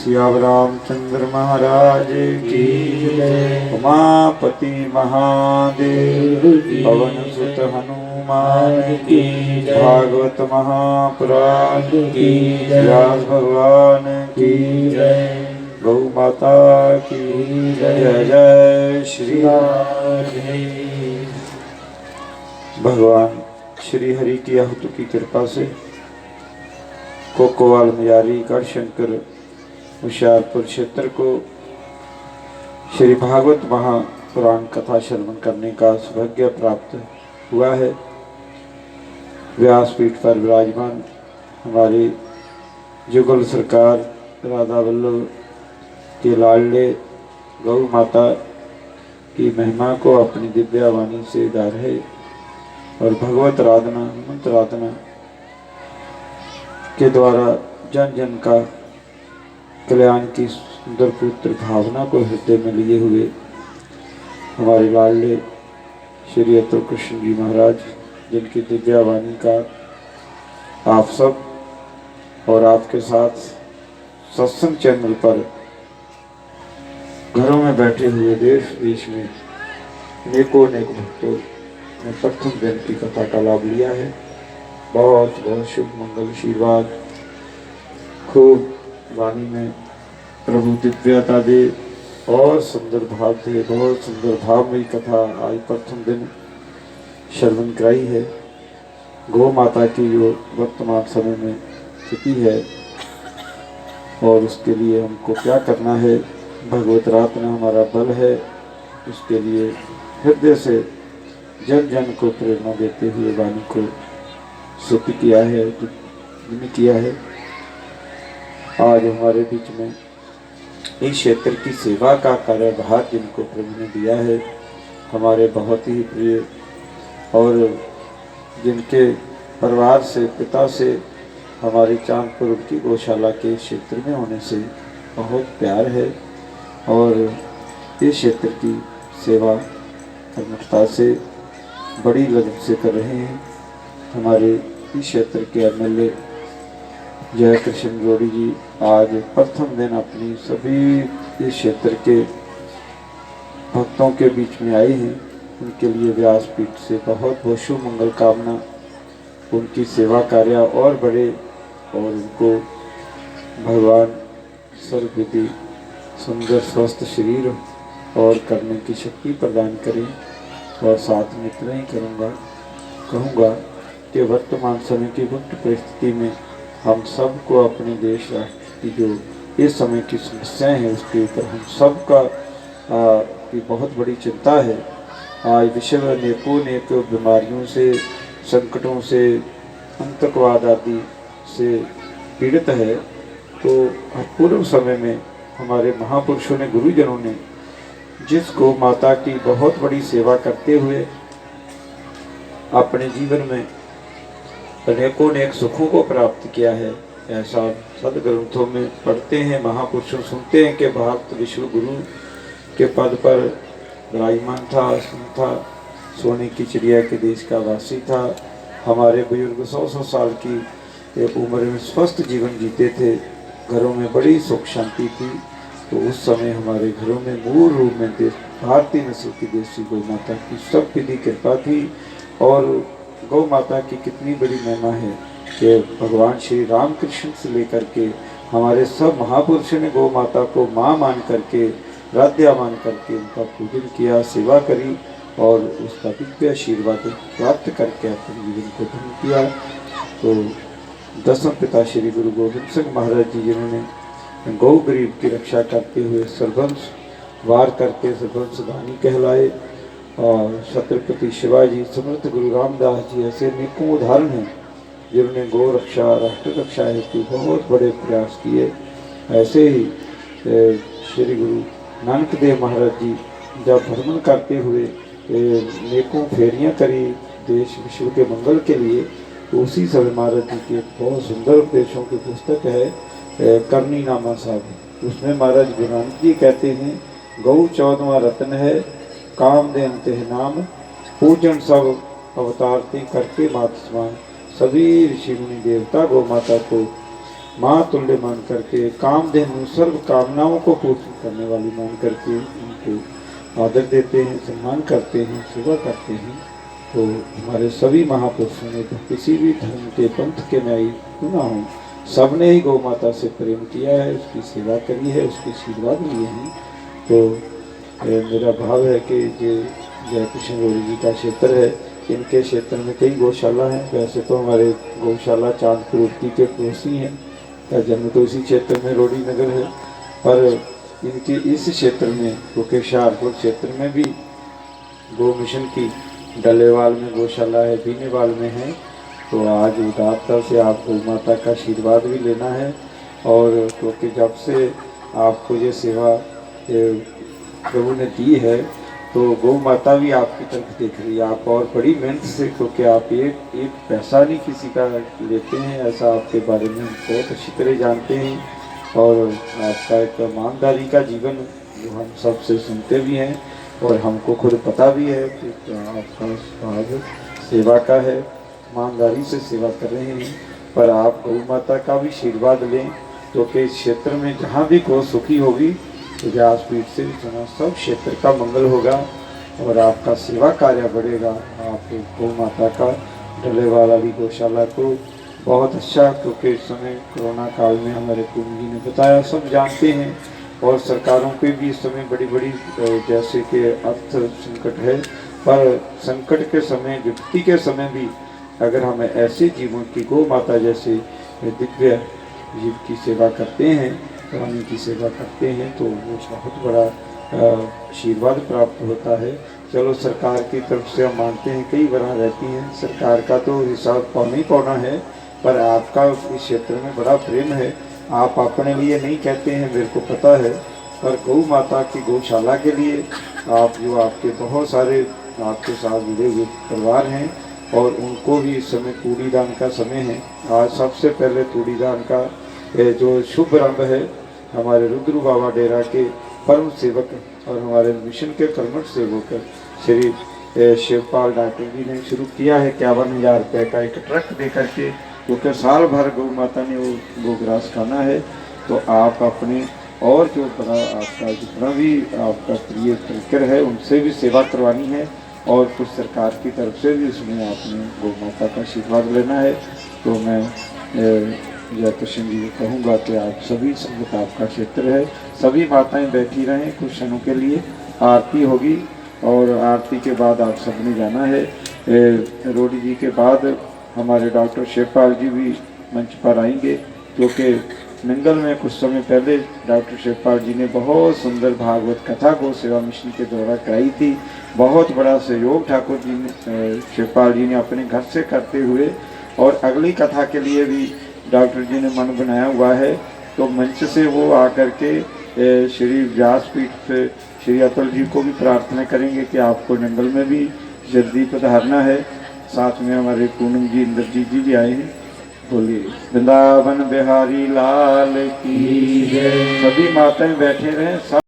सियावर रामचंद्र महाराज की जय। उमापति महादेव की, पवन सुत हनुमान की जय। भागवत महापुराण की जय। व्यास भगवान की जय। गौ माता की जय। जय श्री राधे। भगवान श्री हरि की आहुति की कृपा से कोकोवाल मजारी गढ़शंकर होशियारपुर क्षेत्र को श्री भागवत महापुराण कथा श्रवण करने का सौभाग्य प्राप्त हुआ है। व्यासपीठ पर विराजमान हमारे जुगल सरकार राधा वल्लभ के लाडले गौ माता की महिमा को अपनी दिव्या वाणी से गा रहे और भगवत आराधना हनुमंत आराधना के द्वारा जन जन का कल्याण की सुंदर पुत्र भावना को हृदय में लिए हुए हमारे लाडले श्री अतुल कृष्ण जी महाराज, जिनकी दिव्या वाणी का आप सब और आपके साथ सत्संग चैनल पर घरों में बैठे हुए देश विदेश में अनेकों भक्तों ने प्रथम दिन की कथा का लाभ लिया है। बहुत बहुत शुभ मंगल आशीर्वाद, खूब वाणी में प्रभु दिव्यता दे और सुंदर भाव दे। बहुत सुंदर भावमयी कथा आज प्रथम दिन श्रवण कराई है। गौ माता की जो वर्तमान समय में स्थिति है और उसके लिए हमको क्या करना है, भगवत आराधना हमारा बल है, उसके लिए हृदय से जन जन को प्रेरणा देते हुए वाणी को सिद्ध किया है, किया है। आज हमारे बीच में इस क्षेत्र की सेवा का कार्यभार जिनको प्रभु ने दिया है, हमारे बहुत ही प्रिय और जिनके परिवार से पिता से हमारे चांदपुर की गौशाला के क्षेत्र में होने से बहुत प्यार है और इस क्षेत्र की सेवा कर्मठता से बड़ी लगन से कर रहे हैं। हमारे इस क्षेत्र के एमएलए जय कृष्ण जोड़ी जी आज प्रथम दिन अपनी सभी इस क्षेत्र के भक्तों के बीच में आए हैं। उनके लिए व्यासपीठ से बहुत बहुत शुभ मंगल कामना। उनकी सेवा कार्य और बढ़े और उनको भगवान सर्वविधि सुंदर स्वस्थ शरीर और करने की शक्ति प्रदान करें। और साथ में इतना ही कहूँगा कि वर्तमान समय की विकट परिस्थिति में हम सबको अपने देश राष्ट्र की जो इस समय की समस्याएं हैं उसके ऊपर हम सबका की बहुत बड़ी चिंता है। आज विश्व अनेकों बीमारियों से, संकटों से, आतंकवाद आदि से पीड़ित है। तो पूर्व समय में हमारे महापुरुषों ने, गुरुजनों ने जिस गौ माता की बहुत बड़ी सेवा करते हुए अपने जीवन में अनेक सुखों को प्राप्त किया है, ऐसा सदग्रंथों में पढ़ते हैं, महापुरुषों सुनते हैं कि भारत विश्व गुरु के पद पर विराजमान था, सोने की चिड़िया के देश का वासी था। हमारे बुजुर्ग 100 साल की उम्र में स्वस्थ जीवन जीते थे, घरों में बड़ी सुख शांति थी। तो उस समय हमारे घरों में मूल रूप में भारतीय नस्ल की देसी गौ माता की सब विधि कृपा थी। और गौ माता की कितनी बड़ी महिमा है कि भगवान श्री रामकृष्ण से लेकर के हमारे सब महापुरुषों ने गौ माता को माँ मान करके, राध्या मान करके उनका पूजन किया, सेवा करी और उसका दिव्य आशीर्वाद प्राप्त करके अपने जीवन को धन्य किया। तो दसम पिता श्री गुरु गोविंद सिंह महाराज जी, जिन्होंने गौ गरीब की रक्षा करते हुए सर्वंश वार करके सर्वंशदानी कहलाए, और छत्रपति शिवाजी, समर्थ गुरु रामदास जी, ऐसे अनेकों उदाहरण हैं जिन्होंने गौ रक्षा, राष्ट्र रक्षा हेतु बहुत बड़े प्रयास किए। ऐसे ही श्री गुरु नानक देव महाराज जी जब भ्रमण करते हुए अनेकों फेरियां करी देश विश्व के मंगल के लिए, तो उसी समय महाराज जी की बहुत सुंदर उपदेशों की पुस्तक है करनी नामा साहब। उसमें महाराज गुरु नानक जी कहते हैं, गौ 14वां रत्न है, काम दे अंत है नाम, पूजन सब अवतारती करके मात समान। सभी ऋषि मुनि देवता गौ माता को माँ तुल्य मान करके, कामधेनु सर्व कामनाओं को पूर्ण करने वाली मान करके उनको आदर देते हैं, सम्मान करते हैं, सेवा करते हैं। तो हमारे सभी महापुरुषों ने तो किसी भी धर्म के पंथ के मैं सुना हूँ, सबने ही गौ माता से प्रेम किया है, उसकी सेवा करी है, उसके आशीर्वाद लिए हैं। तो मेरा भाव है कि ये जय कृष्ण गौरी जी का क्षेत्र है, इनके क्षेत्र में कई गौशाला हैं। वैसे तो हमारे गौशाला चांदपुर उड़की के पड़ोसी हैं, का जन्म तो इसी क्षेत्र में रोडी नगर है, पर इनके इस क्षेत्र में क्योंकि शाहपुर क्षेत्र में भी गौ मिशन की डलेवाल में गौशाला है, बीनेवाल में है। तो आज उदारता से आप गौ माता का आशीर्वाद भी लेना है। और क्योंकि जब से आपको ये सेवा प्रभु ने दी है तो गौ माता भी आपकी तरफ देख रही है। आप और बड़ी मेहनत से, क्योंकि आप एक पैसा नहीं किसी का लेते हैं, ऐसा आपके बारे में हम बहुत अच्छी तरह जानते हैं। और आपका एक ईमानदारी का जीवन जो हम सबसे सुनते भी हैं और हमको खुद पता भी है कि आपका स्वभाव सेवा का है, ईमानदारी से सेवा कर रहे हैं। पर आप गौ माता का भी आशीर्वाद लें, क्योंकि इस क्षेत्र में जहाँ भी गौ सुखी होगी तो व्यासपीठ से भी सुना सब क्षेत्र का मंगल होगा और आपका सेवा कार्य बढ़ेगा। आप गौ माता का डलेवाल वाली गौशाला को बहुत अच्छा, क्योंकि इस समय कोरोना काल में हमारे पूर्ण जी ने बताया, सब जानते हैं। और सरकारों के भी इस समय बड़ी बड़ी जैसे कि अर्थ संकट है, पर संकट के समय, विपत्ति के समय भी अगर हम ऐसे जीवन की गौ माता जैसे दिव्य जीव की सेवा करते हैं, प्राणी की सेवा करते हैं, तो वो बहुत बड़ा आशीर्वाद प्राप्त होता है। चलो सरकार की तरफ से हम मानते हैं कई बार रहती हैं, सरकार का तो हिसाब पाना ही पाना है, पर आपका इस क्षेत्र में बड़ा प्रेम है। आप अपने लिए नहीं कहते हैं, मेरे को पता है, पर गौ माता की गौशाला के लिए आप जो आपके बहुत सारे आपके साथ जुड़े हुए परिवार हैं और उनको भी इस समय कूड़ीदान का समय है। आज सबसे पहले कूड़ीदान का जो शुभ आरंभ है हमारे रुद्र बाबा डेरा के परम सेवक और हमारे मिशन के कर्मठ सेवक श्री शिवपाल डॉक्टर जी ने शुरू किया है। 51,000 रुपये का एक ट्रक दे करके, क्योंकि साल भर गौ माता ने वो गोग्रास खाना है। तो आप अपने और जो बड़ा आपका जितना भी आपका प्रिय तरीकर है उनसे भी सेवा करवानी है और कुछ सरकार की तरफ से भी उसमें आपने गौ माता का आशीर्वाद लेना है। तो मैं जय कृष्ण जी को कहूँगा कि आप सभी संगत आपका क्षेत्र है, सभी माताएं बैठी रहें, कुछ क्षणों के लिए आरती होगी और आरती के बाद आप सबने जाना है। रोडी जी के बाद हमारे डॉक्टर शिवपाल जी भी मंच पर आएंगे, क्योंकि नंगल में कुछ समय पहले डॉक्टर शिवपाल जी ने बहुत सुंदर भागवत कथा गौ सेवा मिशन के द्वारा कराई थी। बहुत बड़ा सहयोग ठाकुर जी ने, शिवपाल जी ने अपने घर से करते हुए, और अगली कथा के लिए भी डॉक्टर जी ने मन बनाया हुआ है। तो मंच से वो आकर के श्री व्यासपीठ से श्री अतुल जी को भी प्रार्थना करेंगे कि आपको नंगल में भी जल्दी पधारना है। साथ में हमारे पूनम जी, इंद्रजीत जी भी आए हैं। बोलिए वृंदावन बिहारी लाल की जय। सभी माताएं बैठे रहें।